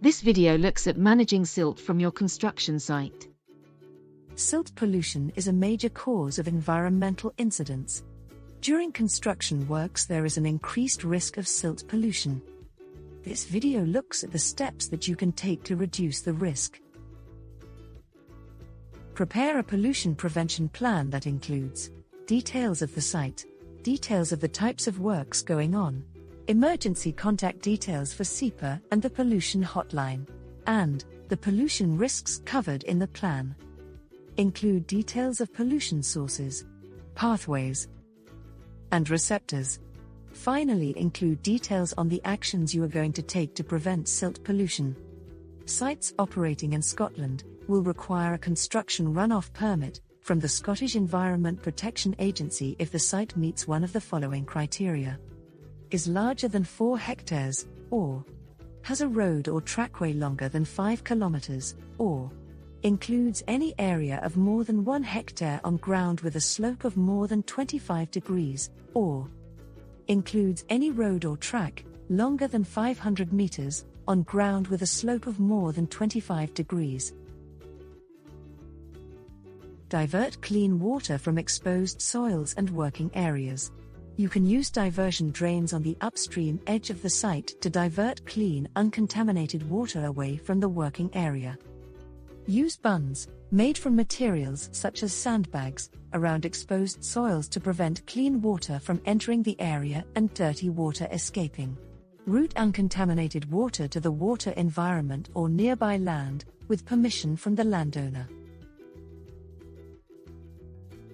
This video looks at managing silt from your construction site. Silt pollution is a major cause of environmental incidents. During construction works, there is an increased risk of silt pollution. This video looks at the steps that you can take to reduce the risk. Prepare a pollution prevention plan that includes details of the site, details of the types of works going on, emergency contact details for SEPA and the pollution hotline, and the pollution risks covered in the plan. Include details of pollution sources, pathways, and receptors. Finally, include details on the actions you are going to take to prevent silt pollution. Sites operating in Scotland will require a construction runoff permit from the Scottish Environment Protection Agency if the site meets one of the following criteria: is larger than 4 hectares, or has a road or trackway longer than 5 kilometers, or includes any area of more than 1 hectare on ground with a slope of more than 25 degrees, or includes any road or track longer than 500 meters on ground with a slope of more than 25 degrees. Divert clean water from exposed soils and working areas. You can use diversion drains on the upstream edge of the site to divert clean, uncontaminated water away from the working area. Use bunds, made from materials such as sandbags, around exposed soils to prevent clean water from entering the area and dirty water escaping. Route uncontaminated water to the water environment or nearby land, with permission from the landowner.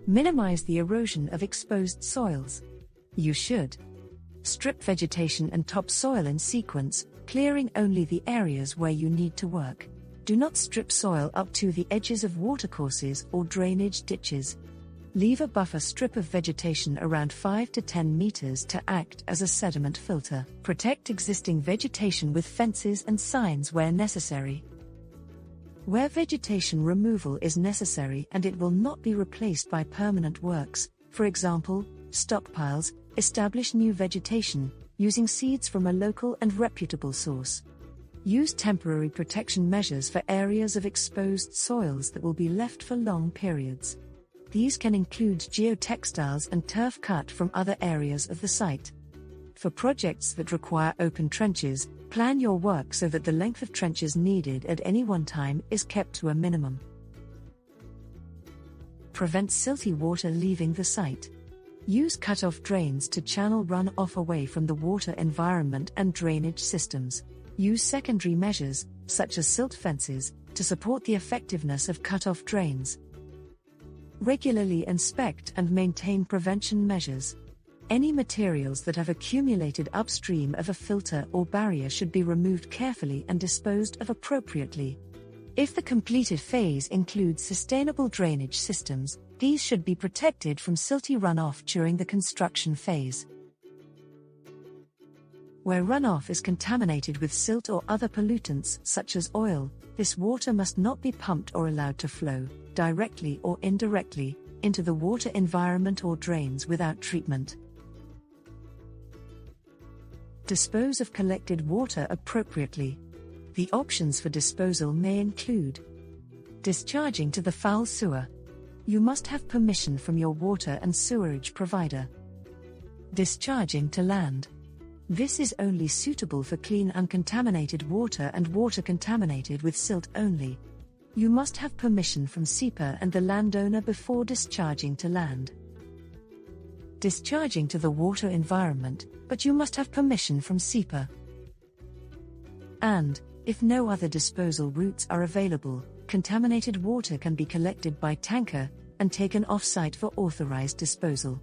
Minimize the erosion of exposed soils. You should strip vegetation and topsoil in sequence, clearing only the areas where you need to work. Do not strip soil up to the edges of watercourses or drainage ditches. Leave a buffer strip of vegetation around 5 to 10 meters to act as a sediment filter. Protect existing vegetation with fences and signs where necessary. Where vegetation removal is necessary and it will not be replaced by permanent works, for example, stockpiles, establish new vegetation, using seeds from a local and reputable source. Use temporary protection measures for areas of exposed soils that will be left for long periods. These can include geotextiles and turf cut from other areas of the site. For projects that require open trenches, plan your work so that the length of trenches needed at any one time is kept to a minimum. Prevent silty water leaving the site. Use cut-off drains to channel runoff away from the water environment and drainage systems. Use secondary measures, such as silt fences, to support the effectiveness of cut-off drains. Regularly inspect and maintain prevention measures. Any materials that have accumulated upstream of a filter or barrier should be removed carefully and disposed of appropriately. If the completed phase includes sustainable drainage systems, these should be protected from silty runoff during the construction phase. Where runoff is contaminated with silt or other pollutants such as oil, this water must not be pumped or allowed to flow, directly or indirectly, into the water environment or drains without treatment. Dispose of collected water appropriately. The options for disposal may include discharging to the foul sewer. You must have permission from your water and sewerage provider. Discharging to land. This is only suitable for clean uncontaminated water and water contaminated with silt only. You must have permission from SEPA and the landowner before discharging to land. Discharging to the water environment, but you must have permission from SEPA. And, if no other disposal routes are available, contaminated water can be collected by tanker and taken off-site for authorized disposal.